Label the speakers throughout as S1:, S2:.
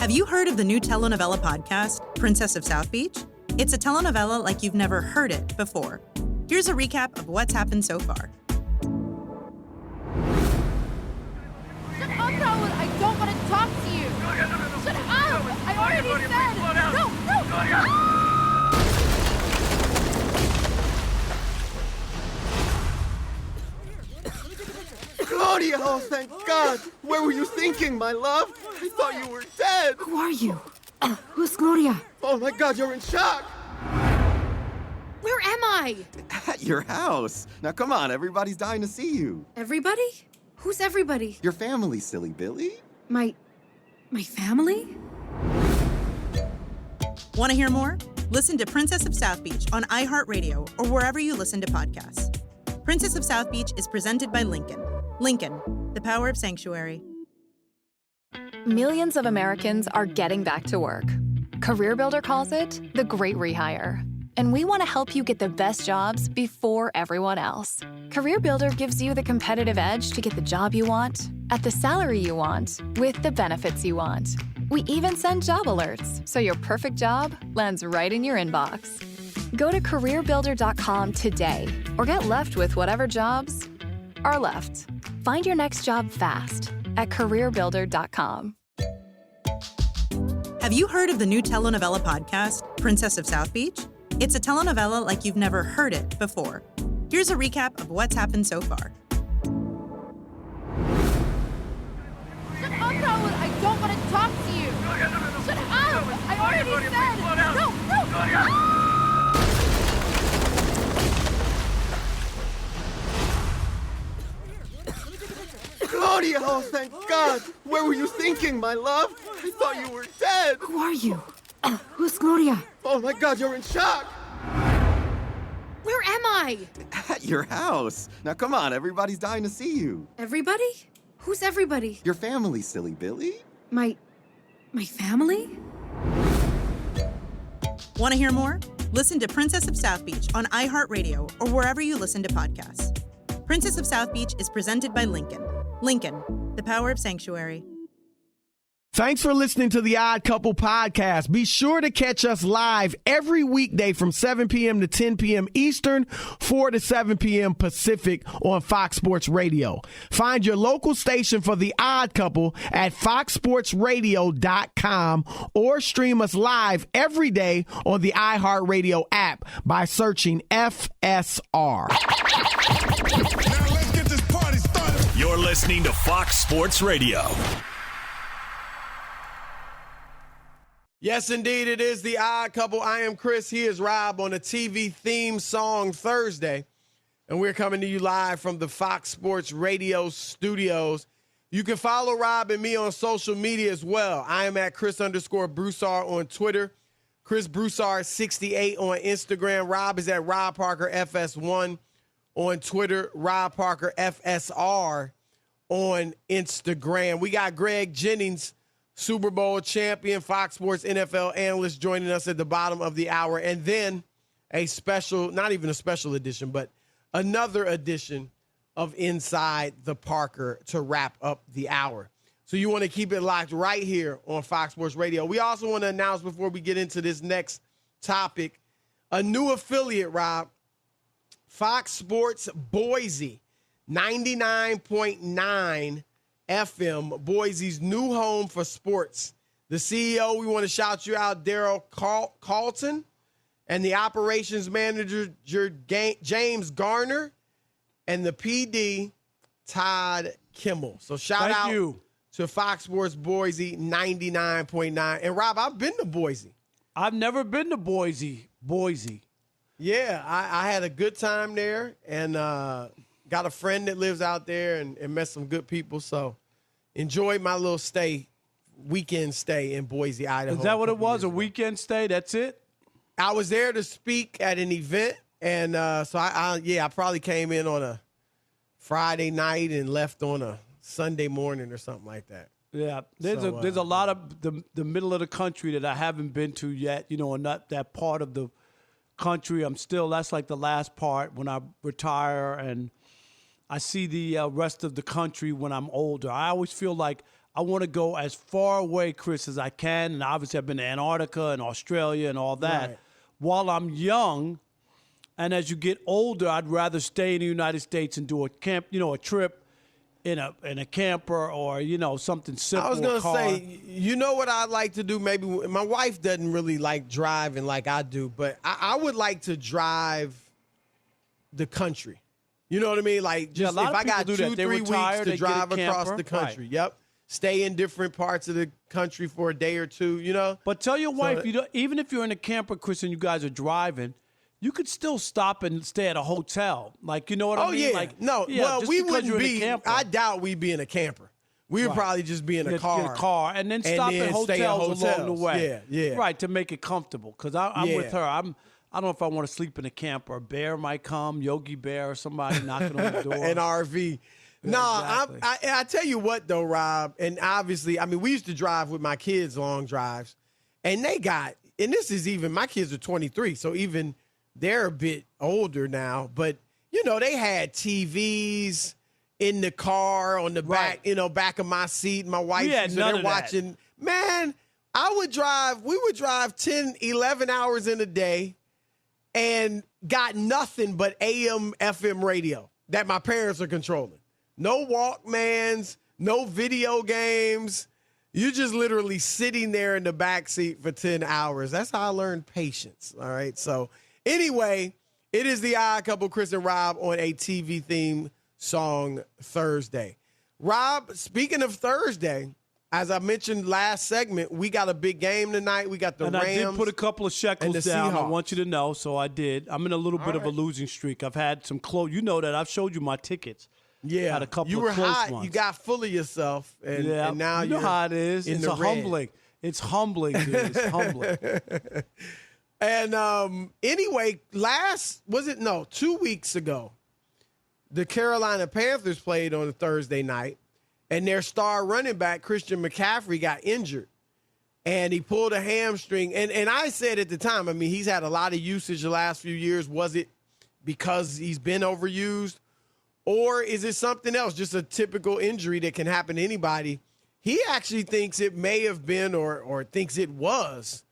S1: Have you heard of the new telenovela podcast, Princess of South Beach? It's a telenovela like you've never heard it before. Here's a recap of what's happened so far.
S2: Shut up, Raul! I don't want to talk to you! Shut up! I already said! No!
S3: Claudia, oh, thank God! Where were you thinking, my love? I thought you were dead!
S4: Who are you? Who's Gloria?
S3: Oh my God, you're in shock!
S2: Where am I?
S3: At your house. Now come on, everybody's dying to see you.
S4: Everybody? Who's everybody?
S3: Your family, silly Billy.
S4: My family?
S1: Want to hear more? Listen to Princess of South Beach on iHeartRadio or wherever you listen to podcasts. Princess of South Beach is presented by Lincoln. Lincoln, the power of sanctuary.
S5: Millions of Americans are getting back to work. CareerBuilder calls it the great rehire. And we want to help you get the best jobs before everyone else. CareerBuilder gives you the competitive edge to get the job you want, at the salary you want, with the benefits you want. We even send job alerts, so your perfect job lands right in your inbox. Go to CareerBuilder.com today, or get left with whatever jobs are left. Find your next job fast at CareerBuilder.com.
S1: Have you heard of the new telenovela podcast, Princess of South Beach? It's a telenovela like you've never heard it before. Here's a recap of what's happened so far.
S2: Shut up, Raul! I don't want to talk to you! Shut up! I already said! No!
S3: Claudia, oh, thank God! Where were you thinking, my love? I thought you were dead!
S4: Who are you? Who's Gloria?
S3: Oh my God, you're in shock!
S2: Where am I?
S3: At your house. Now come on, everybody's dying to see you.
S4: Everybody? Who's everybody?
S3: Your family, silly Billy.
S4: My family?
S1: Want to hear more? Listen to Princess of South Beach on iHeartRadio or wherever you listen to podcasts. Princess of South Beach is presented by Lincoln. Lincoln, the power of sanctuary.
S6: Thanks for listening to the Odd Couple podcast. Be sure to catch us live every weekday from 7 p.m. to 10 p.m. Eastern, 4 to 7 p.m. Pacific on Fox Sports Radio. Find your local station for the Odd Couple at foxsportsradio.com or stream us live every day on the iHeartRadio app by searching FSR.
S7: Now let's get this party started.
S8: You're listening to Fox Sports Radio.
S6: Yes, indeed, it is the Odd Couple. I am Chris. He is Rob on a TV theme song Thursday. And we're coming to you live from the Fox Sports Radio studios. You can follow Rob and me on social media as well. I am at Chris_Broussard on Twitter, Chris Broussard68 on Instagram. Rob is at Rob Parker FS1 on Twitter, Rob Parker FSR on Instagram. We got Greg Jennings, Super Bowl champion, Fox Sports NFL analyst, joining us at the bottom of the hour. And then a special, not even a special edition, but another edition of Inside the Parker to wrap up the hour. So you want to keep it locked right here on Fox Sports Radio. We also want to announce before we get into this next topic, a new affiliate, Rob, Fox Sports Boise, 99.9 FM, Boise's new home for sports. The CEO, we want to shout you out, Daryl Carlton, and the operations manager, James Garner, and the PD, Todd Kimmel. So shout out to Fox Sports Boise 99.9. And Rob, I've been to Boise.
S9: I've never been to Boise.
S6: Yeah, I had a good time there, and got a friend that lives out there and met some good people. So enjoyed my little weekend stay in Boise, Idaho.
S9: Is that what it was, a weekend stay? That's it?
S6: I was there to speak at an event, and so I probably came in on a Friday night and left on a Sunday morning or something like that.
S9: Yeah, there's a lot of the middle of the country that I haven't been to yet, and that part of the country. That's like the last part when I retire and I see the rest of the country when I'm older. I always feel like I want to go as far away, Chris, as I can. And obviously, I've been to Antarctica and Australia and all that.
S6: Right.
S9: While I'm young, and as you get older, I'd rather stay in the United States and do a camp, a trip in a camper or, something simple.
S6: I was going to say, you know what I'd like to do? Maybe my wife doesn't really like driving like I do, but I would like to drive the country. You know what I mean? Like, just
S9: if
S6: I got 2-3 weeks to drive across the country.
S9: Right.
S6: Yep. Stay in different parts of the country for a day or two,
S9: But tell your wife, even if you're in a camper, Chris, and you guys are driving, you could still stop and stay at a hotel. Like, you know what I mean?
S6: Yeah.
S9: Like,
S6: well, we wouldn't be. I
S9: doubt
S6: doubt we'd be in a camper. We would probably just be in a car.
S9: Get a car and then stop at hotels along the way.
S6: Yeah.
S9: Right, to make it comfortable. Because I'm with her. I don't know if I want to sleep in a camper. A bear might come, Yogi Bear or somebody knocking on the door.
S6: An RV.
S9: Yeah, exactly.
S6: I tell you what, though, Rob, and obviously, we used to drive with my kids long drives, and this is even, my kids are 23, so even they're a bit older now, but, they had TVs in the car on the back, back of my seat, my wife, so they're watching. Man, we would drive 10, 11 hours in a day and got nothing but AM, FM radio that my parents are controlling. No Walkmans, no video games. You're just literally sitting there in the back seat for 10 hours. That's how I learned patience, all right? So anyway, it is the Odd Couple, Chris and Rob, on a TV-themed song Thursday. Rob, speaking of Thursday, as I mentioned last segment, we got a big game tonight. We got the Rams.
S9: And I did put a couple of shekels down.
S6: Seahawks.
S9: I want you to know, so I did. I'm in a little bit of a losing streak. I've had some close. You know that. I've showed you my tickets.
S6: Yeah,
S9: had a couple
S6: you were
S9: of close
S6: hot.
S9: ones.
S6: You got full of yourself, and now
S9: you know how it is.
S6: It's
S9: humbling. It's humbling, dude. It's humbling.
S6: And anyway, 2 weeks ago, the Carolina Panthers played on a Thursday night, and their star running back Christian McCaffrey got injured, and he pulled a hamstring. And I said at the time, he's had a lot of usage the last few years. Was it because he's been overused? Or is it something else, just a typical injury that can happen to anybody? He actually thinks it may have been or thinks it was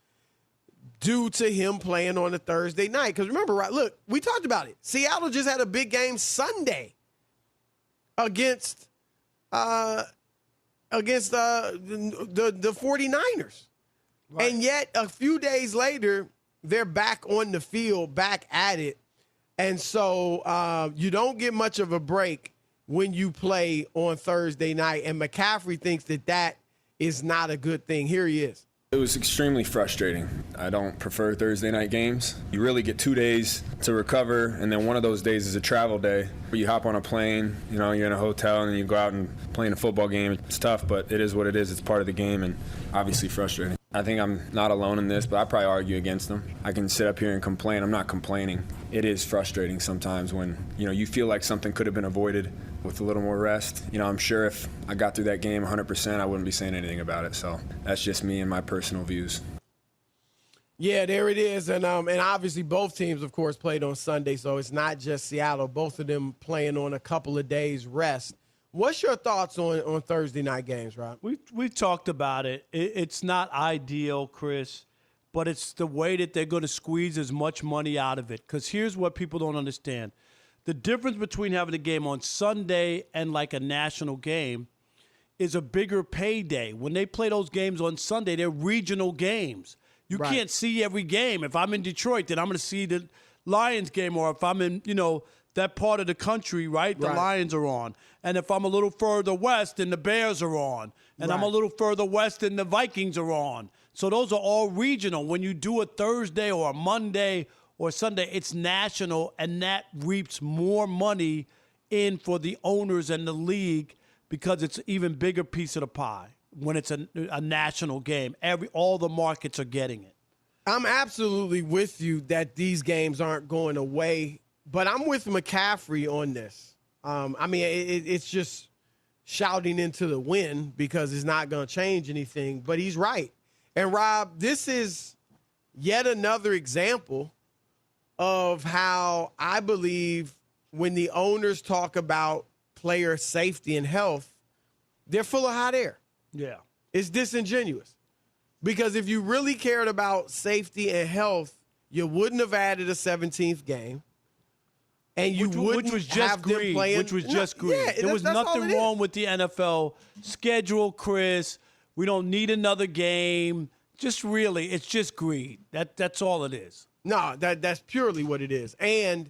S6: due to him playing on a Thursday night. Because remember, right, look, we talked about it. Seattle just had a big game Sunday against the 49ers. Right. And yet a few days later, they're back on the field, back at it. And so you don't get much of a break when you play on Thursday night. And McCaffrey thinks that is not a good thing. Here he is.
S10: It was extremely frustrating. I don't prefer Thursday night games. You really get 2 days to recover, and then one of those days is a travel day where you hop on a plane, you're in a hotel, and you go out and play in a football game. It's tough, but it is what it is. It's part of the game, and obviously frustrating. I think I'm not alone in this, but I probably argue against them. I can sit up here and complain. I'm not complaining. It is frustrating sometimes when, you feel like something could have been avoided with a little more rest. I'm sure if I got through that game 100%, I wouldn't be saying anything about it. So that's just me and my personal views.
S6: Yeah, there it is. And obviously both teams, of course, played on Sunday, so it's not just Seattle. Both of them playing on a couple of days rest. What's your thoughts on Thursday night games, Rob?
S9: We talked about it. It's not ideal, Chris, but it's the way that they're going to squeeze as much money out of it. Because here's what people don't understand. The difference between having a game on Sunday and like a national game is a bigger payday. When they play those games on Sunday, they're regional games. You can't see every game. If I'm in Detroit, then I'm going to see the Lions game, or if I'm in, that part of the country, right? The Lions are on. And if I'm a little further west, then the Bears are on. And I'm a little further west, then the Vikings are on. So those are all regional. When you do a Thursday or a Monday or Sunday, it's national, and that reaps more money in for the owners and the league because it's an even bigger piece of the pie when it's a national game. All the markets are getting it.
S6: I'm absolutely with you that these games aren't going away, but I'm with McCaffrey on this. It's just shouting into the wind because it's not going to change anything, but he's right. And, Rob, this is yet another example of how I believe when the owners talk about player safety and health, they're full of hot air.
S9: Yeah.
S6: It's disingenuous. Because if you really cared about safety and health, you wouldn't have added a 17th game. And you wouldn't
S9: which was just
S6: have them
S9: greed,
S6: playing.
S9: which was just greed.
S6: Yeah,
S9: there was
S6: that's
S9: nothing wrong with the NFL schedule, Chris. We don't need another game. Just really, it's just greed. That's all it is.
S6: No, that's purely what it is. And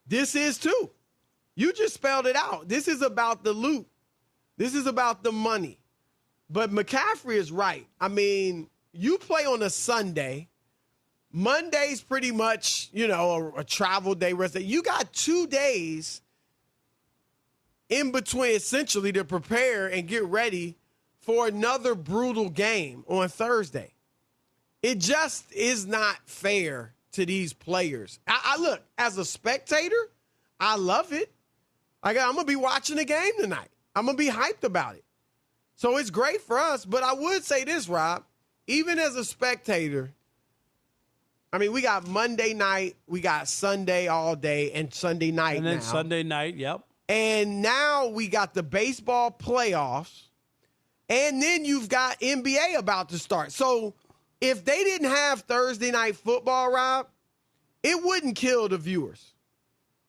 S6: this is too. You just spelled it out. This is about the loot. This is about the money. But McCaffrey is right. I mean, you play on a Sunday. Monday's pretty much, a travel day rest day. You got 2 days in between, essentially, to prepare and get ready for another brutal game on Thursday. It just is not fair to these players. I look, as a spectator, I love it. I'm going to be watching the game tonight. I'm going to be hyped about it. So it's great for us. But I would say this, Rob, even as a spectator, I mean, we got Monday night, we got Sunday all day, and Sunday night
S9: And then
S6: now.
S9: Sunday night, yep.
S6: And now we got the baseball playoffs, and then you've got NBA about to start. So if they didn't have Thursday night football, Rob, it wouldn't kill the viewers.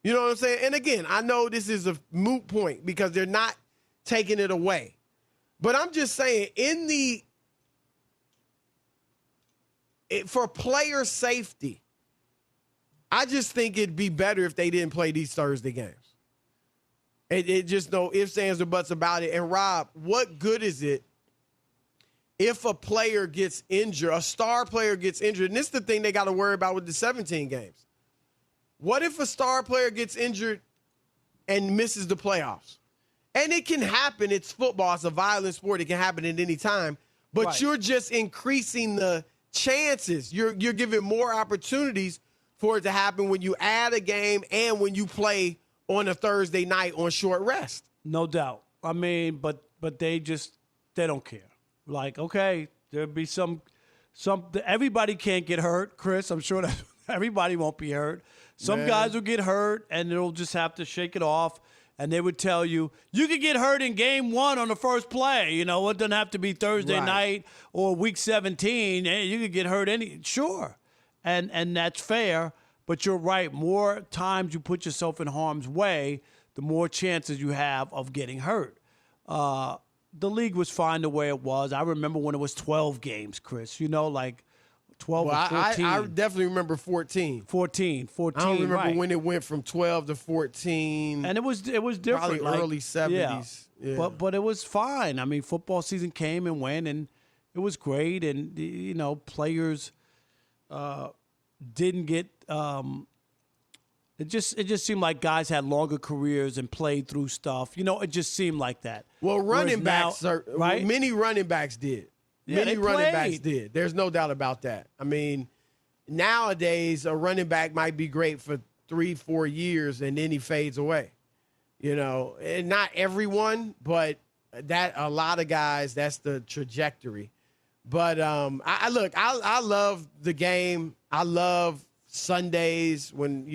S6: You know what I'm saying? And again, I know this is a moot point because they're not taking it away. But I'm just saying, for player safety, I just think it'd be better if they didn't play these Thursday games. It just no ifs, ands, or buts about it. And, Rob, what good is it if a player gets injured, a star player gets injured? And this is the thing they got to worry about with the 17 games. What if a star player gets injured and misses the playoffs? And it can happen. It's football. It's a violent sport. It can happen at any time. But
S9: Right.
S6: You're just increasing the chances. You're giving more opportunities for it to happen when you add a game and when you play on a Thursday night on short rest.
S9: No doubt. I mean, but they don't care. Like, okay, there'll be some everybody can't get hurt, Chris. I'm sure that everybody won't be hurt. Some guys will get hurt, and they'll just have to shake it off. And they would tell you could get hurt in game 1 on the first play. It doesn't have to be Thursday night or week 17. You could get hurt sure. And that's fair. But you're right. More times you put yourself in harm's way, the more chances you have of getting hurt. The league was fine the way it was. I remember when it was 12 games, Chris. 12 or 14.
S6: I definitely remember 14.
S9: 14,
S6: I don't remember
S9: right.
S6: when it went from 12 to 14.
S9: And it was different.
S6: Probably early 70s. Yeah.
S9: But it was fine. I mean, football season came and went, and it was great. And players didn't get. It just seemed like guys had longer careers and played through stuff. It just seemed like that.
S6: Well, running backs,
S9: right?
S6: Many running backs did.
S9: Yeah,
S6: Many
S9: they
S6: running backs
S9: played.
S6: did. There's no doubt about that. I mean, nowadays, a running back might be great for 3-4 years, and then he fades away. And not everyone, but that a lot of guys, that's the trajectory. But I love the game. I love Sundays when,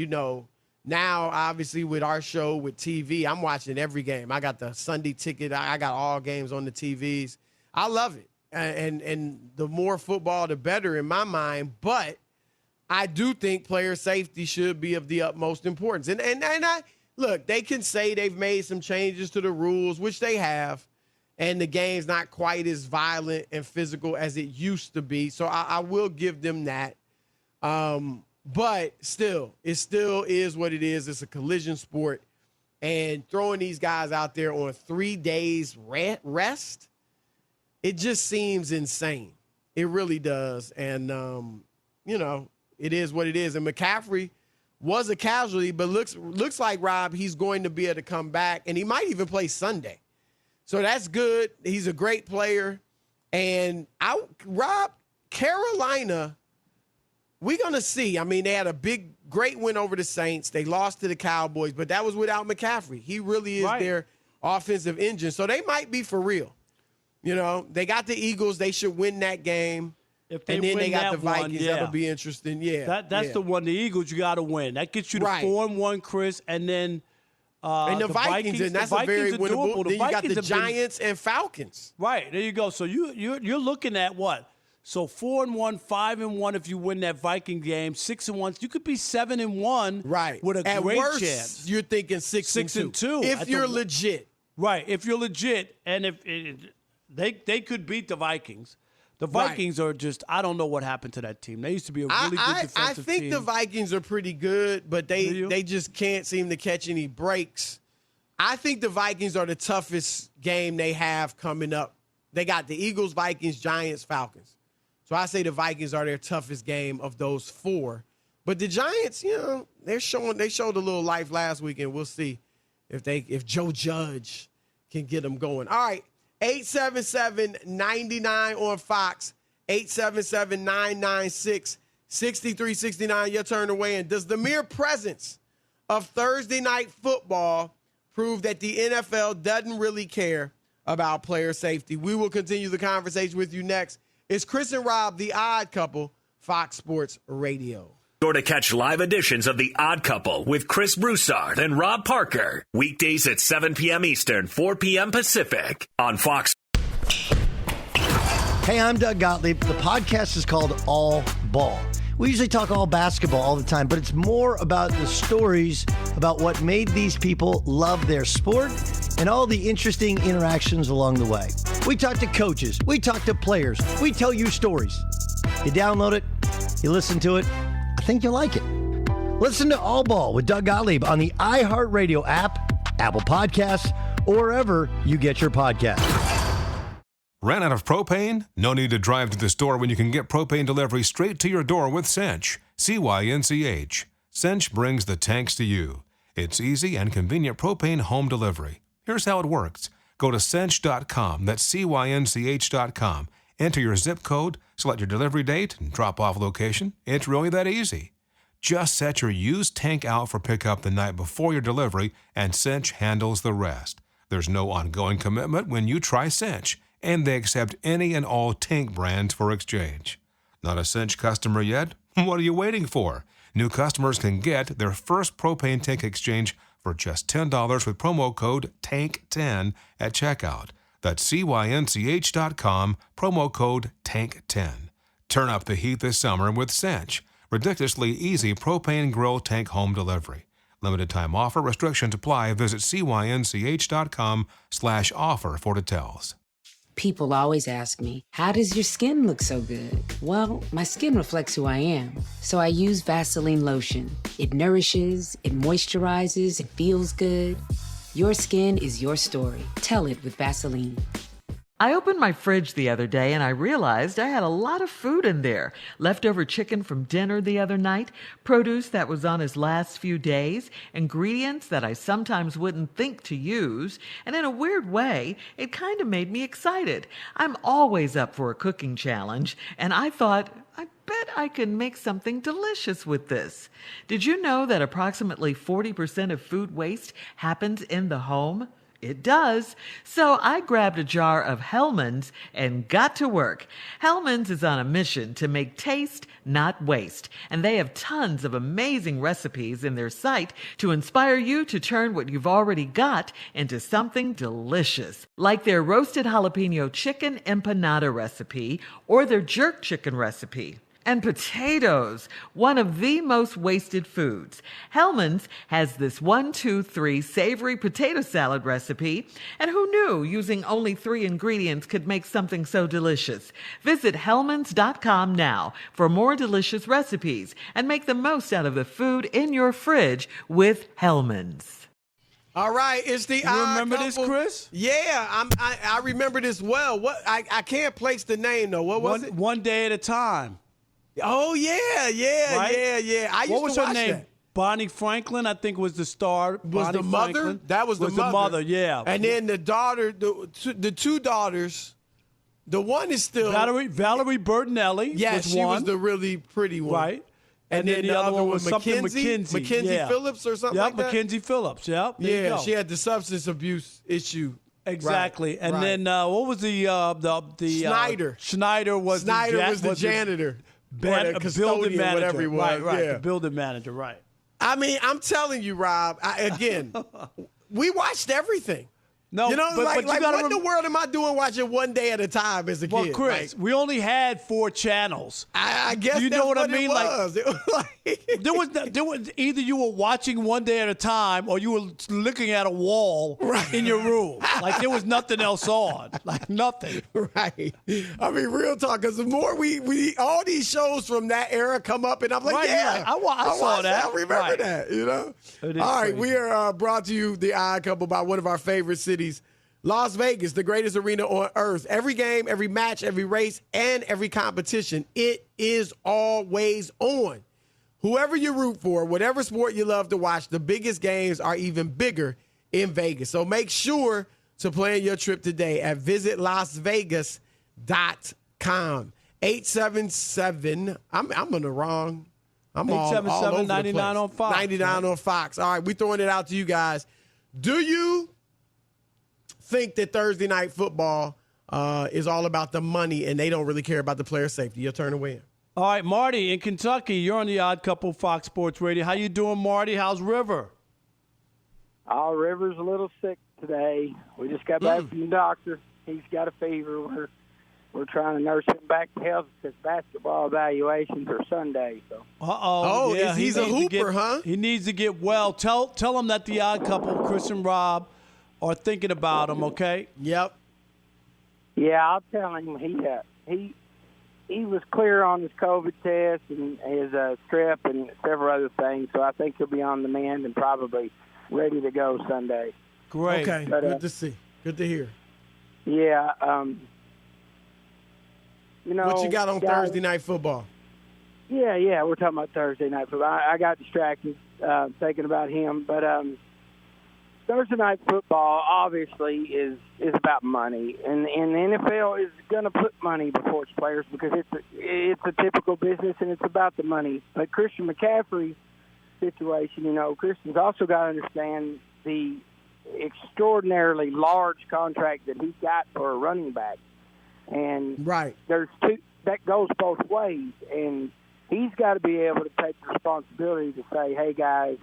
S6: now obviously with our show with TV, I'm watching every game. I got the Sunday ticket. I got all games on the TVs. I love it. And the more football, the better in my mind. But I do think player safety should be of the utmost importance. And I look, they can say they've made some changes to the rules, which they have, and the game's not quite as violent and physical as it used to be. So I will give them that. But still, it still is what it is. It's a collision sport. And throwing these guys out there on 3 days rest, it just seems insane. It really does. And, it is what it is. And McCaffrey was a casualty, but looks like, Rob, he's going to be able to come back. And he might even play Sunday. So that's good. He's a great player. And, Rob, Carolina, we're going to see. I mean, they had a great win over the Saints. They lost to the Cowboys, but that was without McCaffrey. He really is their offensive engine. So they might be for real. They got the Eagles. They should win that game. And then they got the Vikings. That'll be interesting. Yeah.
S9: That's the one. The Eagles, you got to win. That gets you to 4-1, Chris. And then
S6: And the Vikings, and that's a very winnable. Then you got the Giants and Falcons.
S9: Right, there you go. So you're looking at what? So 4-1, 5-1 if you win that Viking game. 6-1, you could be 7-1.
S6: Right,
S9: with a
S6: at
S9: great
S6: worst,
S9: chance.
S6: You're thinking 6-2 if you're legit.
S9: Right, if you're legit, and if they could beat the Vikings. The Vikings are just, I don't know what happened to that team. They used to be a really good defensive team.
S6: I think the Vikings are pretty good, but they just can't seem to catch any breaks. I think the Vikings are the toughest game they have coming up. They got the Eagles, Vikings, Giants, Falcons. So I say the Vikings are their toughest game of those four. But the Giants, they showed a little life last week, and we'll see if Joe Judge can get them going. All right. 877-99 on Fox, 877-996-6369. Your turn to weigh in. Does the mere presence of Thursday night football prove that the NFL doesn't really care about player safety? We will continue the conversation with you next. It's Chris and Rob, the Odd Couple, Fox Sports Radio.
S8: Sure to catch live editions of The Odd Couple with Chris Broussard and Rob Parker. Weekdays at 7 p.m. Eastern, 4 p.m. Pacific on Fox.
S11: Hey, I'm Doug Gottlieb. The podcast is called All Ball. We usually talk all basketball all the time, but it's more about the stories about what made these people love their sport and all the interesting interactions along the way. We talk to coaches. We talk to players. We tell you stories. You download it. You listen to it. I think you'll like it. Listen to All Ball with Doug Gottlieb on the iHeartRadio app, Apple Podcasts, or wherever you get your podcasts.
S12: Ran out of propane? No need to drive to the store when you can get propane delivery straight to your door with Cinch. CYNCH. Cinch brings the tanks to you. It's easy and convenient propane home delivery. Here's how it works. Go to cinch.com, that's CYNCH.com. Enter your zip code, select your delivery date, and drop-off location. It's really that easy. Just set your used tank out for pickup the night before your delivery, and Cinch handles the rest. There's no ongoing commitment when you try Cinch, and they accept any and all tank brands for exchange. Not a Cinch customer yet? What are you waiting for? New customers can get their first propane tank exchange for just $10 with promo code TANK10 at checkout. That's CYNCH.com, promo code TANK10. Turn up the heat this summer with Cinch. Ridiculously easy propane grill tank home delivery. Limited time offer. Restrictions apply. Visit CYNCH.com/offer for details.
S13: People always ask me, how does your skin look so good? Well, my skin reflects who I am. So I use Vaseline lotion. It nourishes, it moisturizes, it feels good. Your skin is your story. Tell it with Vaseline.
S14: I opened my fridge the other day and I realized I had a lot of food in there. Leftover chicken from dinner the other night, produce that was on his last few days, ingredients that I sometimes wouldn't think to use, and in a weird way, it kind of made me excited. I'm always up for a cooking challenge, and I thought, I bet I can make something delicious with this. Did you know that approximately 40% of food waste happens in the home? It does. So I grabbed a jar of Hellmann's and got to work. Hellmann's is on a mission to make taste, not waste. And they have tons of amazing recipes in their site to inspire you to turn what you've already got into something delicious. Like their roasted jalapeno chicken empanada recipe or their jerk chicken recipe. And potatoes, one of the most wasted foods. Hellmann's has this 1-2-3 savory potato salad recipe. And who knew using only 3 ingredients could make something so delicious? Visit Hellmann's.com now for more delicious recipes and make the most out of the food in your fridge with Hellmann's.
S6: All right, it's the
S9: You remember this, Chris?
S6: Yeah, I remember this well. What I can't place the name though. What was it?
S9: One Day at a Time.
S6: Oh, yeah.
S9: Right?
S6: Yeah. I used
S9: what was
S6: to
S9: her
S6: watch
S9: name?
S6: that.
S9: Bonnie Franklin, I think, was the star.
S6: Was
S9: Bonnie
S6: the mother?
S9: Franklin.
S6: That was the mother.
S9: Yeah.
S6: And then the daughter, the 2 daughters, the one is still.
S9: Valerie Bertinelli
S6: Yes,
S9: was
S6: she
S9: one.
S6: was the really pretty one.
S9: Right.
S6: And then the other one was
S9: Mackenzie.
S6: Mackenzie Phillips or something like that?
S9: Yep, Mackenzie Phillips. Yep.
S6: Yeah, she had the substance abuse issue.
S9: Exactly.
S6: Right,
S9: and
S6: right.
S9: then what was the
S6: Schneider.
S9: Schneider was
S6: the janitor.
S9: Building manager.
S6: Whatever he was.
S9: Right.
S6: Yeah.
S9: The building manager, right.
S6: I mean, I'm telling you, Rob, again, we watched everything.
S9: No,
S6: you know,
S9: but you gotta
S6: what in the world am I doing watching one day at a time as a
S9: Well,
S6: kid?
S9: Chris, we only had 4 channels.
S6: I guess
S9: you
S6: that's
S9: know what I
S6: it
S9: mean.
S6: was. It was like
S9: there was either you were watching one day at a time, or you were looking at a wall in your room. Like there was nothing else on. Like nothing.
S6: Right. I mean, real talk. Because the more we all these shows from that era come up, and I'm like,
S9: Right,
S6: yeah,
S9: I saw that.
S6: I remember
S9: Right.
S6: that. You know.
S9: It is
S6: All right,
S9: crazy.
S6: we are brought to you, the Odd Couple, by one of our favorite cities. Las Vegas, the greatest arena on earth. Every game, every match, every race, and every competition, it is always on. Whoever you root for, whatever sport you love to watch, the biggest games are even bigger in Vegas. So make sure to plan your trip today at visitlasvegas.com. 877, I'm on the wrong. I'm all over the place.
S9: 877-99 on Fox.
S6: 99 on Fox. All right, we throwing it out to you guys. Do you think that Thursday night football is all about the money and they don't really care about the player safety? Your turn to win.
S9: All right, Marty in Kentucky, you're on the Odd Couple Fox Sports Radio. How you doing, Marty? How's River?
S15: River's a little sick today. We just got back from the doctor. He's got a fever. We're trying to nurse him back to health because basketball evaluations are Sunday. So.
S6: Oh,
S9: yeah,
S6: he's a hooper, huh?
S9: He needs to get well. Tell him that the Odd Couple, Chris and Rob, are thinking about him. Okay.
S6: Yep.
S15: Yeah, I'll tell him he was clear on his COVID test and his strep and several other things. So I think he'll be on the mend and probably ready to go Sunday.
S9: Great.
S6: Okay.
S15: But,
S6: good to see. Good to hear.
S15: Yeah.
S6: What you got on Thursday night football?
S15: Yeah, we're talking about Thursday night football. I got distracted thinking about him, but Thursday night football obviously is about money, and the NFL is going to put money before its players because it's a typical business and it's about the money. But Christian McCaffrey's situation, Christian's also got to understand the extraordinarily large contract that he's got for a running back. And there's two that goes both ways, and he's got to be able to take the responsibility to say, "Hey guys,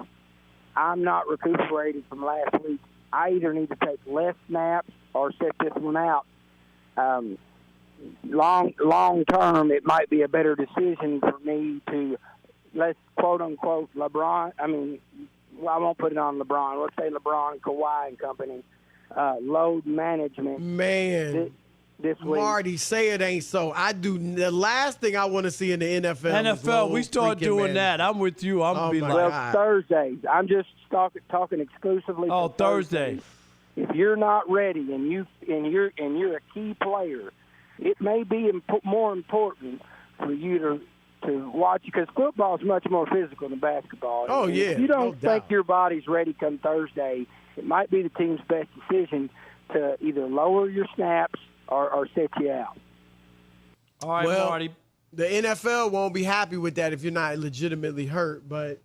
S15: I'm not recuperated from last week. I either need to take less snaps or set this one out. Long term, it might be a better decision for me to let's quote unquote LeBron. I mean, I won't put it on LeBron. Let's say LeBron, Kawhi, and company load management.
S6: Man."
S15: This week.
S6: Marty, say it ain't so. The last thing I want to see in the NFL.
S9: NFL, we start doing that. I'm with you. I'm be like,
S15: Thursdays. I'm just talking exclusively.
S9: Oh, Thursdays.
S15: If you're not ready and you're a key player, it may be more important for you to watch because football is much more physical than basketball.
S6: Oh
S15: and
S6: yeah.
S15: If you don't
S6: no
S15: think
S6: doubt.
S15: your body's ready come Thursday, it might be the team's best decision to either lower your snaps or set you out.
S9: All right, Marty.
S6: The NFL won't be happy with that if you're not legitimately hurt. But,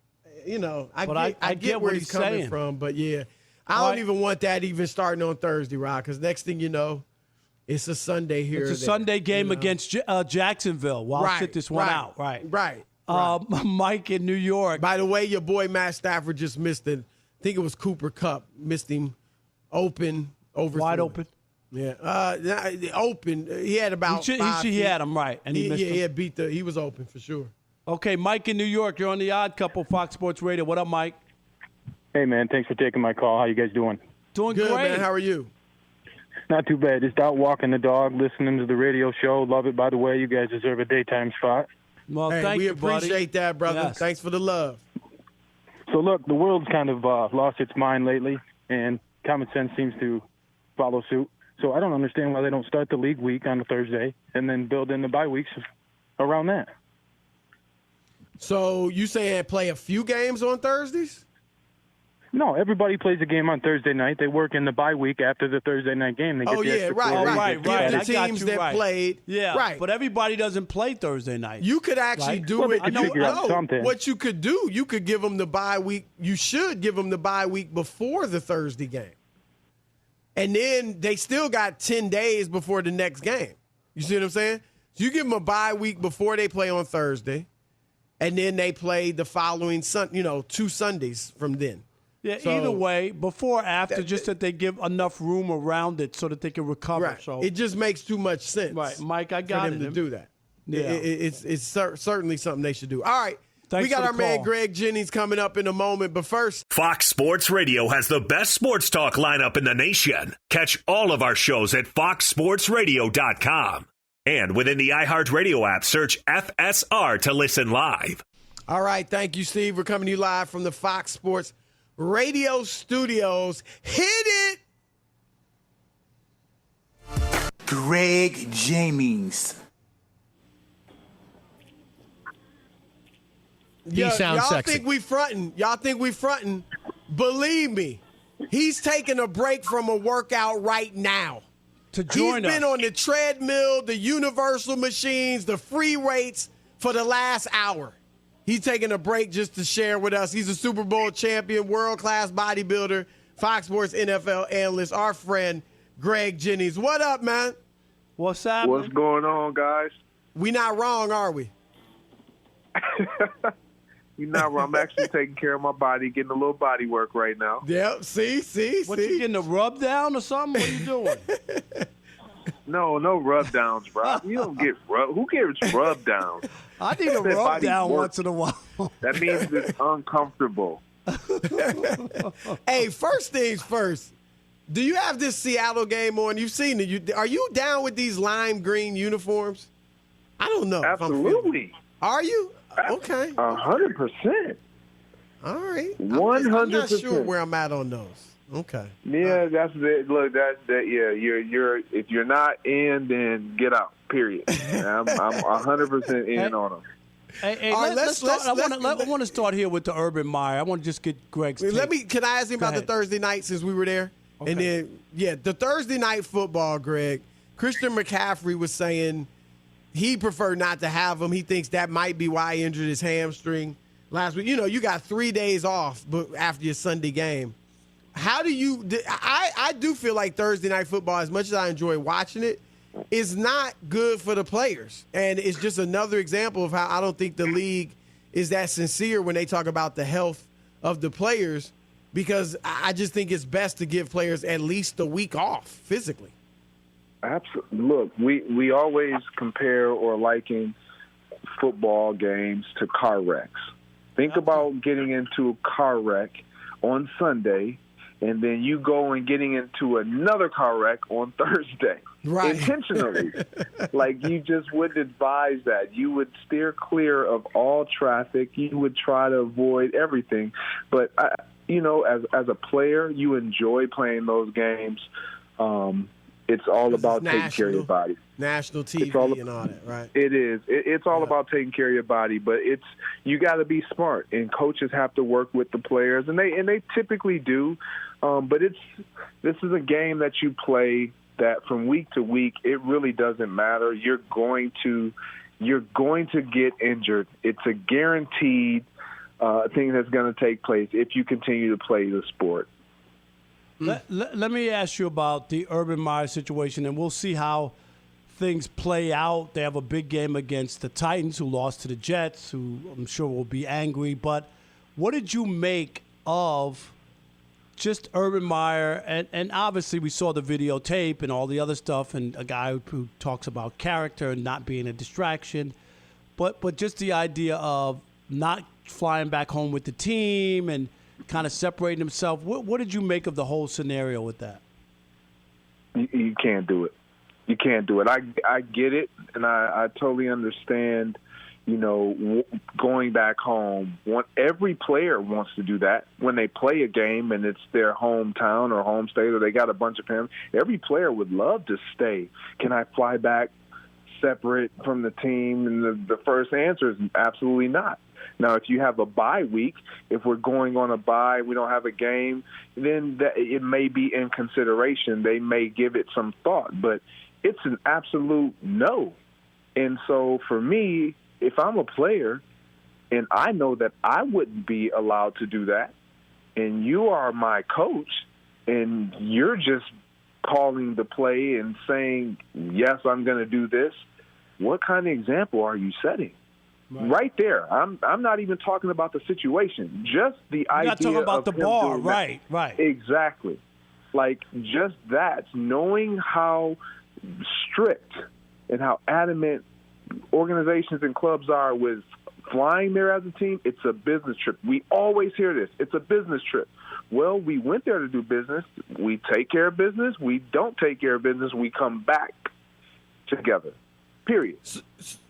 S6: I get where he's coming
S9: saying.
S6: from. But, yeah, I don't even want that even starting on Thursday, Rod, because next thing you know, it's a Sunday here.
S9: It's a Sunday game against Jacksonville. Well, I'll sit this one out. Right. Mike in New York.
S6: By the way, your boy Matt Stafford just missed it. I think it was Cooper Kupp. Missed him open.
S9: Wide open.
S6: Yeah, open. He had about
S9: he had him right, and he missed him.
S6: He was open for sure.
S9: Okay, Mike in New York, you're on the Odd Couple, Fox Sports Radio. What up, Mike?
S16: Hey man, thanks for taking my call. How you guys doing?
S9: Doing
S6: good,
S9: great.
S6: man. How are you?
S16: Not too bad. Just out walking the dog, listening to the radio show. Love it, by the way. You guys deserve a daytime spot.
S9: Well,
S6: hey,
S9: thank
S6: we
S9: you, buddy.
S6: appreciate that, brother.
S9: Yes.
S6: Thanks for the love.
S16: So look, the world's kind of lost its mind lately, and common sense seems to follow suit. So I don't understand why they don't start the league week on a Thursday and then build in the bye weeks around that.
S6: So you saying play a few games on Thursdays?
S16: No, everybody plays a game on Thursday night. They work in the bye week after the Thursday night game. They get the extra 4 days.
S9: Right.
S6: The teams that played.
S9: Yeah,
S6: right.
S9: But everybody doesn't play Thursday night.
S6: You could actually do
S16: well,
S6: it.
S16: They could figure out something.
S6: What you could do, you could give them the bye week. You should give them the bye week before the Thursday game. And then they still got 10 days before the next game. You see what I'm saying? So you give them a bye week before they play on Thursday, and then they play the following 2 Sundays from then.
S9: Yeah,
S6: So,
S9: either way, before or after, just that they give enough room around it so that they can recover.
S6: Right.
S9: So
S6: it just makes too much sense.
S9: Right, Mike, I got
S6: for them to do that.
S9: Yeah.
S6: It's certainly something they should do. All right.
S9: Thanks
S6: we got
S9: for the
S6: our man
S9: call.
S6: Greg Jennings coming up in a moment, but first,
S8: Fox Sports Radio has the best sports talk lineup in the nation. Catch all of our shows at foxsportsradio.com. And within the iHeartRadio app, search FSR to listen live.
S6: all right, thank you, Steve. We're coming to you live from the Fox Sports Radio studios. Hit it!
S17: Greg Jennings.
S6: Y'all think we fronting. Y'all think we fronting. Believe me, he's taking a break from a workout right now.
S9: To join
S6: He's
S9: us.
S6: been on the treadmill, the universal machines, the free weights for the last hour. He's taking a break just to share with us. He's a Super Bowl champion, world-class bodybuilder, Fox Sports NFL analyst, our friend Greg Jennings. What up, man?
S9: What's happening?
S18: What's going on, guys?
S6: We not wrong, are we?
S18: You're not wrong. I'm actually taking care of my body, getting a little body work right now.
S6: Yep. See.
S9: What, you getting a rub down or something? What are you doing?
S18: No rub downs, bro. You don't get rub. Who gives rub downs?
S9: I need a
S18: That
S9: rub
S18: body
S9: down
S18: work.
S9: once in a while.
S18: That means it's uncomfortable.
S6: Hey, first things first. Do you have this Seattle game on? You've seen it. Are you down with these lime green uniforms? I don't know.
S18: Absolutely.
S6: Are you? Okay.
S18: 100%.
S6: All right.
S18: 100%.
S6: I'm not sure where I'm at on those. Okay.
S18: Yeah, that's it. Look, yeah. You're if you're not in, then get out. Period. I'm 100% in on them.
S9: Hey,
S6: All right,
S9: let's start. I want to start here with the Urban Meyer. I want to just get Greg's take.
S6: Can I ask him about the Thursday night since we were there?
S9: Okay.
S6: And then, the Thursday night football, Greg, Christian McCaffrey was saying he preferred not to have him. He thinks that might be why he injured his hamstring last week. You got 3 days off after your Sunday game. How do you – I do feel like Thursday night football, as much as I enjoy watching it, is not good for the players. And it's just another example of how I don't think the league is that sincere when they talk about the health of the players, because I just think it's best to give players at least a week off physically.
S18: Absolutely. Look, we always compare or liken football games to car wrecks. Think about getting into a car wreck on Sunday, and then you go and getting into another car wreck on Thursday.
S6: Right.
S18: Intentionally. Like, you just wouldn't advise that. You would steer clear of all traffic. You would try to avoid everything. But, as a player, you enjoy playing those games. It's all about taking care of your body.
S6: National TV and all that, right?
S18: It is. It's all about taking care of your body, but you got to be smart, and coaches have to work with the players, and they typically do. But this is a game that you play that from week to week, it really doesn't matter. You're going to get injured. It's a guaranteed thing that's going to take place if you continue to play the sport.
S9: Let me ask you about the Urban Meyer situation, and we'll see how things play out. They have a big game against the Titans, who lost to the Jets, who I'm sure will be angry. But what did you make of just Urban Meyer? And obviously we saw the videotape and all the other stuff, and a guy who talks about character and not being a distraction. But just the idea of not flying back home with the team and kind of separating himself. What did you make of the whole scenario with that?
S18: You can't do it. You can't do it. I get it, and I totally understand, going back home. Every player wants to do that when they play a game and it's their hometown or home state, or they got a bunch of family. Every player would love to stay. Can I fly back separate from the team? And the first answer is absolutely not. Now, if you have a bye week, if we're going on a bye, we don't have a game, then it may be in consideration. They may give it some thought, but it's an absolute no. And so for me, if I'm a player and I know that I wouldn't be allowed to do that, and you are my coach and you're just calling the play and saying, yes, I'm going to do this, what kind of example are you setting? Right there. I'm not even talking about the situation. Just the idea.
S9: You're not talking about the bar. Right.
S18: Exactly. Like, just that. Knowing how strict and how adamant organizations and clubs are with flying there as a team, it's a business trip. We always hear this. It's a business trip. Well, we went there to do business. We take care of business. We don't take care of business. We come back together. Period.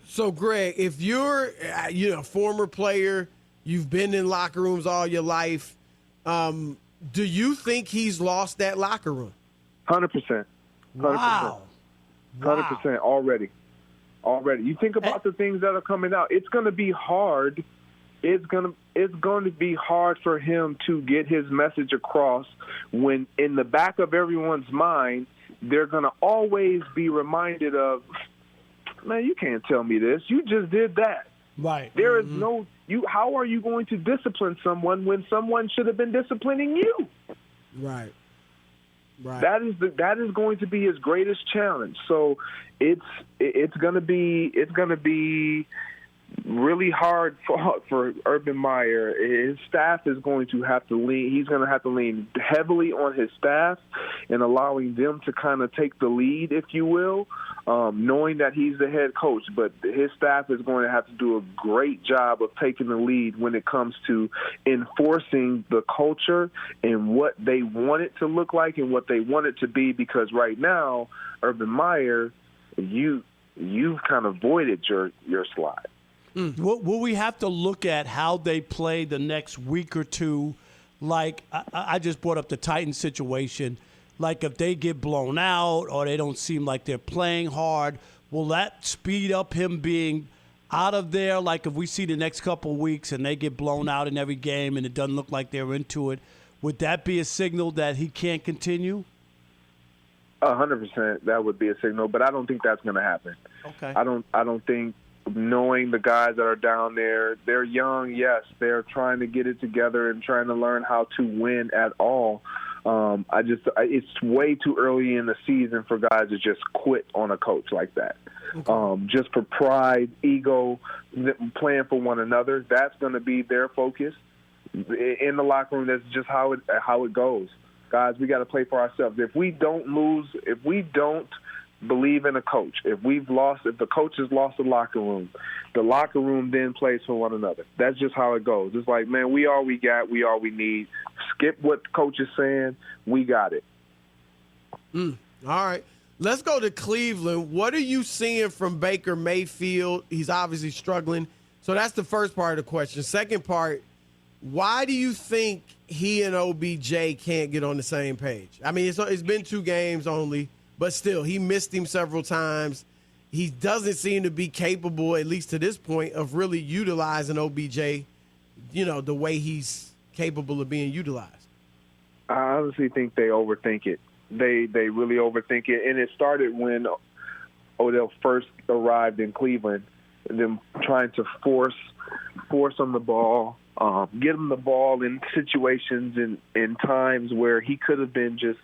S6: So, Greg, if you're a former player, you've been in locker rooms all your life, do you think he's lost that locker room?
S18: 100%.
S6: Wow.
S18: 100% already. You think about the things that are coming out. It's going to be hard. It's going to be hard for him to get his message across when in the back of everyone's mind, they're going to always be reminded of, man, you can't tell me this. You just did that.
S9: Right.
S18: There is no you. How are you going to discipline someone when someone should have been disciplining you?
S6: Right.
S18: That is going to be his greatest challenge. So it's going to be really hard for Urban Meyer. His staff is going to have to lean. He's going to have to lean heavily on his staff and allowing them to kind of take the lead, if you will, knowing that he's the head coach. But his staff is going to have to do a great job of taking the lead when it comes to enforcing the culture and what they want it to look like and what they want it to be. Because right now, Urban Meyer, you've kind of voided your slide.
S9: Will we have to look at how they play the next week or two? Like, I just brought up the Titans situation. Like, if they get blown out or they don't seem like they're playing hard, will that speed up him being out of there? Like, if we see the next couple of weeks and they get blown out in every game and it doesn't look like they're into it, would that be a signal that he can't continue?
S18: 100%, that would be a signal, but I don't think that's going to happen.
S9: Okay.
S18: I don't think. Knowing the guys that are down there, they're young, yes. They're trying to get it together and trying to learn how to win at all. It's way too early in the season for guys to just quit on a coach like that. Okay. Just for pride, ego, playing for one another, that's going to be their focus. In the locker room, that's just how it goes. Guys, we got to play for ourselves. If we don't believe in a coach. If the coach has lost the locker room then plays for one another. That's just how it goes. It's like, man, we all we got, we all we need. Skip what the coach is saying. We got it.
S6: All right. Let's go to Cleveland. What are you seeing from Baker Mayfield? He's obviously struggling. So that's the first part of the question. Second part, why do you think he and OBJ can't get on the same page? I mean, it's been 2 games only. But still, he missed him several times. He doesn't seem to be capable, at least to this point, of really utilizing OBJ, the way he's capable of being utilized.
S18: I honestly think they overthink it. They really overthink it. And it started when Odell first arrived in Cleveland, and them trying to force him the ball, get him the ball in situations and in times where he could have been just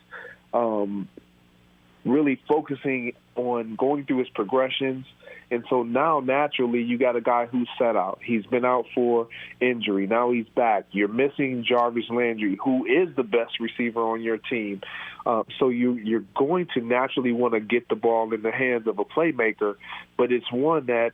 S18: really focusing on going through his progressions. And so now, naturally, you got a guy who's set out. He's been out for injury. Now he's back. You're missing Jarvis Landry, who is the best receiver on your team. So you're going to naturally want to get the ball in the hands of a playmaker, but it's one that,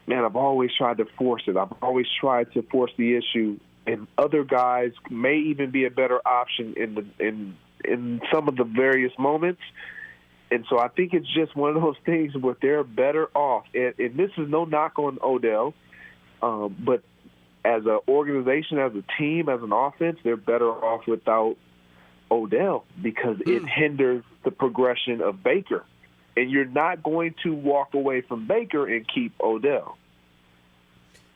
S18: man, I've always tried to force it. I've always tried to force the issue, and other guys may even be a better option in some of the various moments. And so I think it's just one of those things where they're better off. And this is no knock on Odell, but as an organization, as a team, as an offense, they're better off without Odell because it hinders the progression of Baker. And you're not going to walk away from Baker and keep Odell.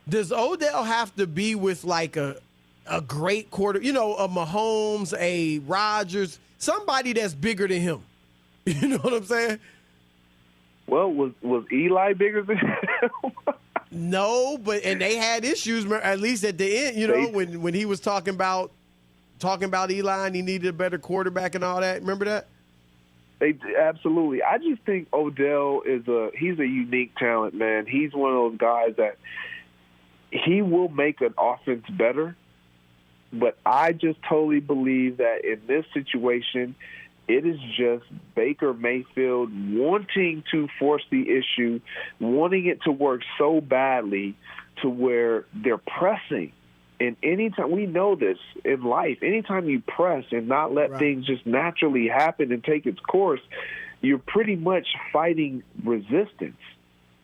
S6: Does Odell have to be with like a great quarter, a Mahomes, a Rodgers, somebody that's bigger than him? You know what I'm saying?
S18: Well, was Eli bigger than him?
S6: No, and they had issues at least at the end. When he was talking about Eli and he needed a better quarterback and all that. Remember that?
S18: Absolutely. I just think Odell he's a unique talent, man. He's one of those guys that he will make an offense better. But I just totally believe that in this situation, it is just Baker Mayfield wanting to force the issue, wanting it to work so badly to where they're pressing. And anytime, we know this in life, anytime you press and not let things just naturally happen and take its course, you're pretty much fighting resistance.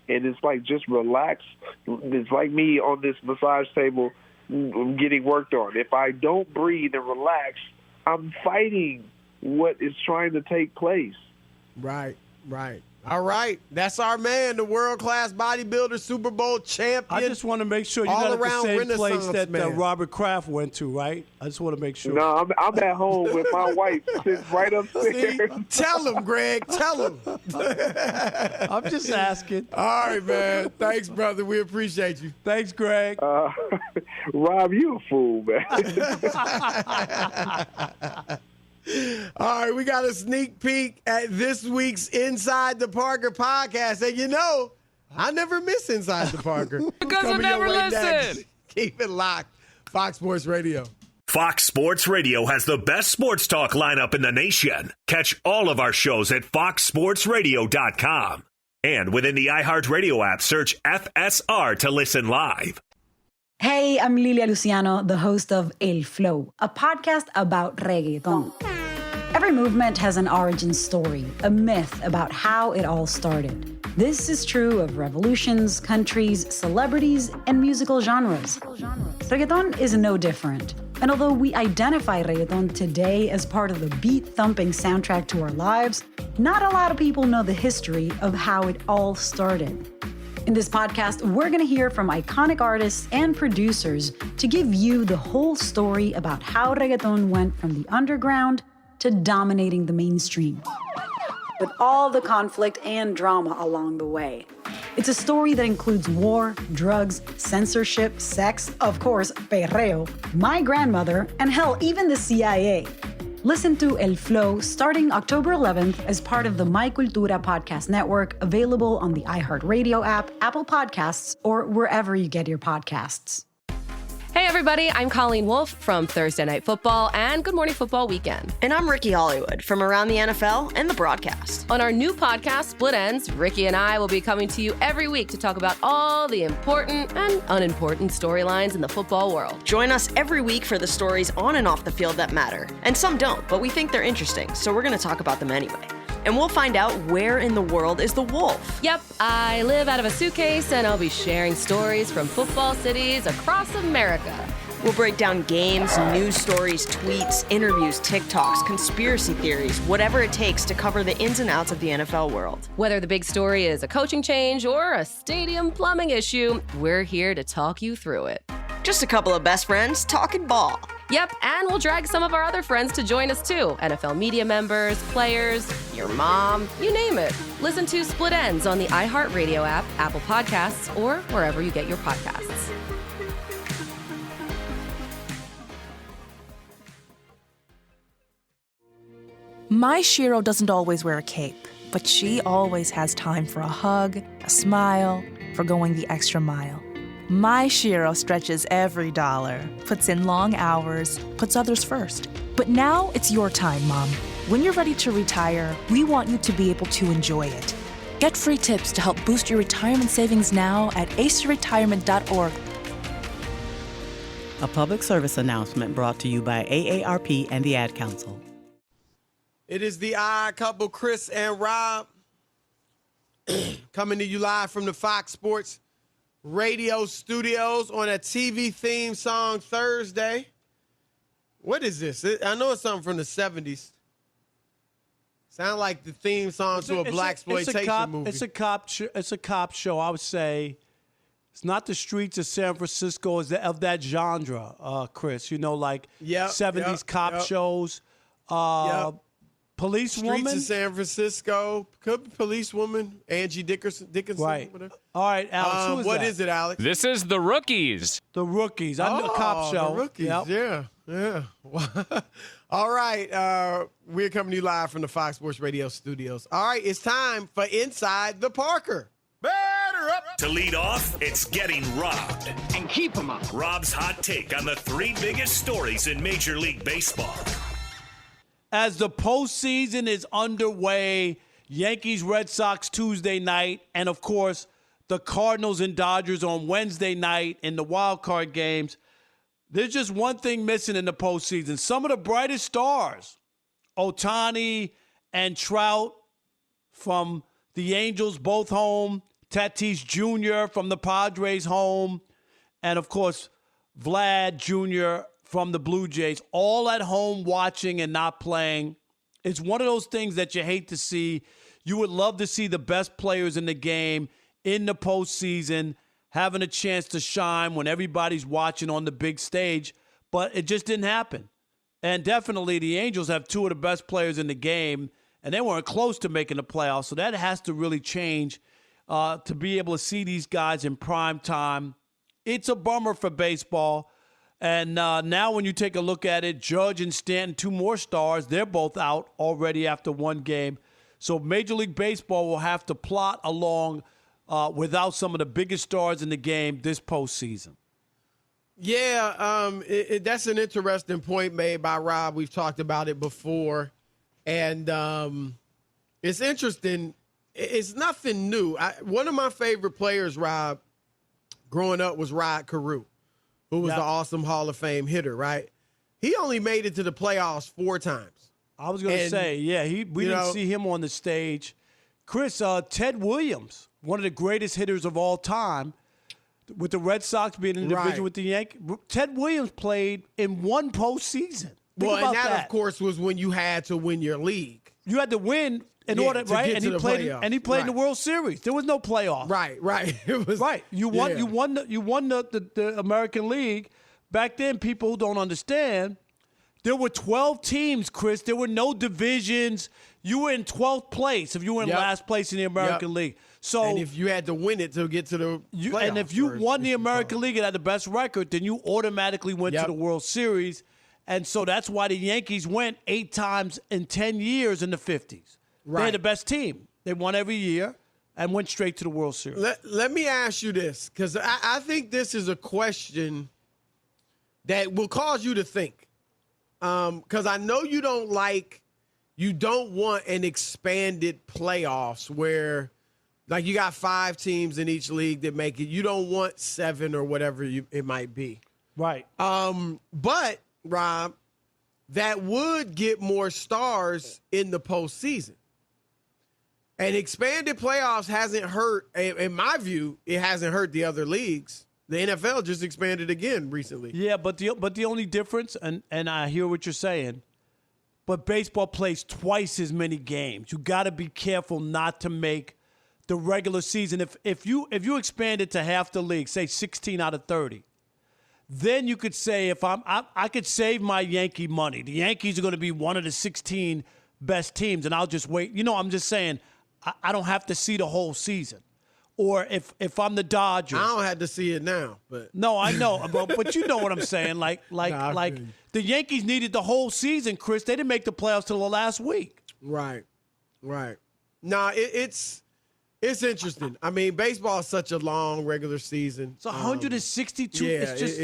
S18: And it's like, just relax. It's like me on this massage table getting worked on. If I don't breathe and relax, I'm fighting what is trying to take place.
S6: Right. All right. That's our man, the world-class bodybuilder, Super Bowl champion.
S9: I just want to make sure you're not at the same place that Robert Kraft went to, right? I just want to make sure.
S18: No, I'm at home with my wife sitting right upstairs.
S6: See? Tell him, Greg. Tell him.
S9: I'm just asking.
S6: All right, man. Thanks, brother. We appreciate you.
S9: Thanks, Greg.
S18: Rob, you a fool, man.
S6: All right, we got a sneak peek at this week's Inside the Parker podcast. And you know, I never miss Inside the Parker.
S19: Because I never listen.
S6: Keep it locked. Fox Sports Radio.
S8: Fox Sports Radio has the best sports talk lineup in the nation. Catch all of our shows at foxsportsradio.com. And within the iHeartRadio app, search FSR to listen live.
S20: Hey, I'm Lilia Luciano, the host of El Flow, a podcast about reggaeton. Every movement has an origin story, a myth about how it all started. This is true of revolutions, countries, celebrities, and musical genres. Reggaeton is no different. And although we identify reggaeton today as part of the beat-thumping soundtrack to our lives, not a lot of people know the history of how it all started. In this podcast, we're going to hear from iconic artists and producers to give you the whole story about how reggaeton went from the underground to dominating the mainstream, with all the conflict and drama along the way. It's a story that includes war, drugs, censorship, sex, of course, perreo, my grandmother, and hell, even the CIA. Listen to El Flow starting October 11th as part of the My Cultura podcast network, available on the iHeartRadio app, Apple Podcasts, or wherever you get your podcasts.
S19: Hey, everybody, I'm Colleen Wolfe from Thursday Night Football and Good Morning Football Weekend.
S21: And I'm Ricky Hollywood from Around the NFL and the broadcast.
S19: On our new podcast, Split Ends, Ricky and I will be coming to you every week to talk about all the important and unimportant storylines in the football world.
S21: Join us every week for the stories on and off the field that matter. And some don't, but we think they're interesting, so we're going to talk about them anyway. And we'll find out where in the world is the wolf.
S19: Yep, I live out of a suitcase, and I'll be sharing stories from football cities across America.
S21: We'll break down games, news stories, tweets, interviews, TikToks, conspiracy theories, whatever it takes to cover the ins and outs of the NFL world.
S19: Whether the big story is a coaching change or a stadium plumbing issue, we're here to talk you through it.
S21: Just a couple of best friends talking ball.
S19: Yep, and we'll drag some of our other friends to join us too. NFL media members, players, your mom, you name it. Listen to Split Ends on the iHeartRadio app, Apple Podcasts, or wherever you get your podcasts.
S22: My Shiro doesn't always wear a cape, but she always has time for a hug, a smile, for going the extra mile. My Shiro stretches every dollar, puts in long hours, puts others first. But now it's your time, Mom. When you're ready to retire, we want you to be able to enjoy it. Get free tips to help boost your retirement savings now at aceyourretirement.org.
S23: A public service announcement brought to you by AARP and the Ad Council.
S6: It is the odd couple, Chris and Rob, coming to you live from the Fox Sports Radio studios on a TV theme song Thursday. What is this? I know it's something from the 70s. Sound like the theme song to a blaxploitation movie.
S9: It's a cop show. I would say it's not the streets of San Francisco of that genre, Chris. You know, like 70s cop shows. Police
S6: Streets
S9: Woman.
S6: of San Francisco. Could be Police Woman. Angie Dickinson.
S9: Right.
S6: Whatever.
S9: All right, Alex, who is
S6: what
S9: that?
S6: is it, Alex?
S24: This is The Rookies.
S9: The Rookies. I know cop show.
S6: The Rookies.
S9: Yep.
S6: Yeah. All right. We're coming to you live from the Fox Sports Radio studios. All right. It's time for Inside the Parker.
S7: Batter up.
S8: To lead off, it's Getting Robbed.
S2: And keep them up.
S8: Rob's hot take on the 3 biggest stories in Major League Baseball.
S9: As the postseason is underway, Yankees, Red Sox Tuesday night, and of course, the Cardinals and Dodgers on Wednesday night in the wild card games. There's just one thing missing in the postseason. Some of the brightest stars, Ohtani and Trout from the Angels, both home. Tatis Jr. from the Padres home. And, of course, Vlad Jr. from the Blue Jays, all at home watching and not playing. It's one of those things that you hate to see. You would love to see the best players in the game in the postseason having a chance to shine when everybody's watching on the big stage, but it just didn't happen. And definitely the Angels have 2 of the best players in the game, and they weren't close to making the playoffs, so that has to really change to be able to see these guys in prime time. It's a bummer for baseball. And now when you take a look at it, Judge and Stanton, 2 more stars, they're both out already after 1 game. So Major League Baseball will have to plot along without some of the biggest stars in the game this postseason.
S6: Yeah, that's an interesting point made by Rob. We've talked about it before. And it's interesting. It's nothing new. One of my favorite players, Rob, growing up was Rod Carew, who was the awesome Hall of Fame hitter, right? He only made it to the playoffs 4 times.
S9: I was going to say, we didn't see him on the stage. Chris, Ted Williams, one of the greatest hitters of all time, with the Red Sox being in the division with the Yankees. Ted Williams played in 1 postseason.
S6: And that, of course, was when you had to win your league.
S9: You had to win in order, right? And he played in the World Series. There was no playoff.
S6: Right. It was
S9: You won the American League. Back then, people who don't understand, there were 12 teams, Chris. There were no divisions. You were in 12th place if you were in last place in the American League. So,
S6: and if you had to win it to get to the playoffs.
S9: And if you won the American League and had the best record, then you automatically went to the World Series. And so that's why the Yankees went 8 times in 10 years in the 50s. Right. They're the best team. They won every year and went straight to the World Series.
S6: Let me ask you this, because I think this is a question that will cause you to think. Because I know you don't want an expanded playoffs where, like, you got 5 teams in each league that make it. You don't want 7 or whatever it might be.
S9: Right.
S6: But, Rob, that would get more stars in the postseason. And expanded playoffs hasn't hurt, in my view, it hasn't hurt the other leagues. The NFL just expanded again recently.
S9: Yeah, but the only difference, and I hear what you're saying, but baseball plays twice as many games. You got to be careful not to make the regular season. If you expand it to half the league, say 16 out of 30, then you could say I could save my Yankee money. The Yankees are going to be one of the 16 best teams, and I'll just wait. I'm just saying I don't have to see the whole season. Or if I'm the Dodgers,
S6: I don't have to see it now. But
S9: no, I know, but you know what I'm saying. Like the Yankees needed the whole season, Chris. They didn't make the playoffs till the last week.
S6: Right. Nah, it's interesting. I mean, baseball is such a long regular season.
S9: It's 162.
S6: Yeah,
S9: it's just.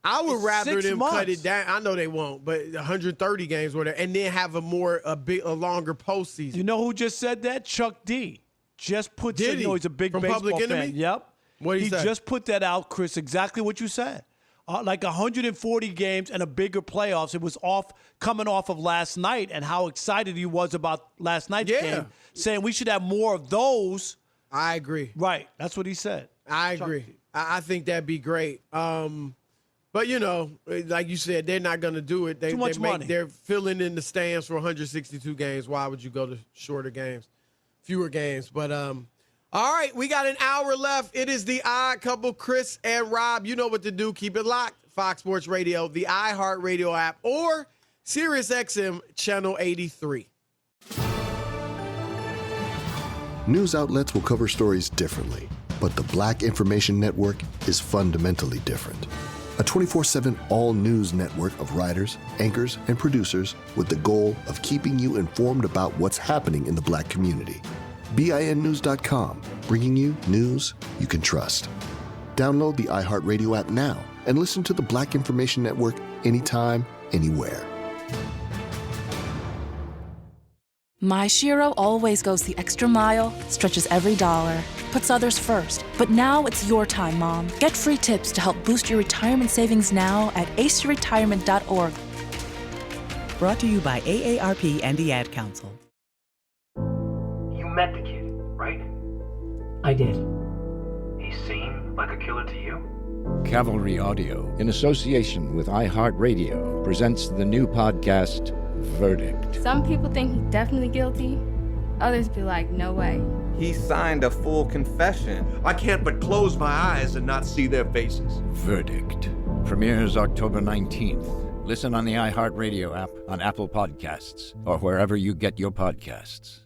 S6: I would rather them cut it
S9: months.
S6: down. I know they won't, but 130 games, whatever, and then have a longer postseason.
S9: You know who just said that? Chuck D. Just put that. He's a big
S6: From
S9: baseball
S6: Public Enemy?
S9: fan. Yep.
S6: What did he say?
S9: Just put that out, Chris. Exactly what you said. Like 140 games and a bigger playoffs. It was coming off of last night and how excited he was about last night's game, saying we should have more of those.
S6: I agree.
S9: Right. That's what he said.
S6: I agree. I think that'd be great. But, like you said, they're not going to do it.
S9: Too much money.
S6: They're filling in the stands for 162 games. Why would you go to shorter games, fewer games? But, all right, we got an hour left. It is the Odd Couple, Chris and Rob. You know what to do. Keep it locked. Fox Sports Radio, the iHeartRadio app, or SiriusXM Channel 83.
S3: News outlets will cover stories differently, but the Black Information Network is fundamentally different. A 24/7 all-news network of writers, anchors, and producers with the goal of keeping you informed about what's happening in the Black community. BINnews.com, bringing you news you can trust. Download the iHeartRadio app now and listen to the Black Information Network anytime, anywhere.
S22: My Shiro always goes the extra mile, stretches every dollar, puts others first. But now it's your time, Mom. Get free tips to help boost your retirement savings now at aceyourretirement.org.
S23: Brought to you by AARP and the Ad Council.
S2: You met the kid, right?
S4: I did.
S2: He seemed like a killer to you?
S5: Cavalry Audio, in association with iHeartRadio, presents the new podcast, Verdict.
S24: Some people think he's definitely guilty. Others be like, no way.
S25: He signed a full confession.
S26: I can't but close my eyes and not see their faces.
S5: Verdict. Premieres October 19th. Listen on the iHeartRadio app, on Apple Podcasts, or wherever you get your podcasts.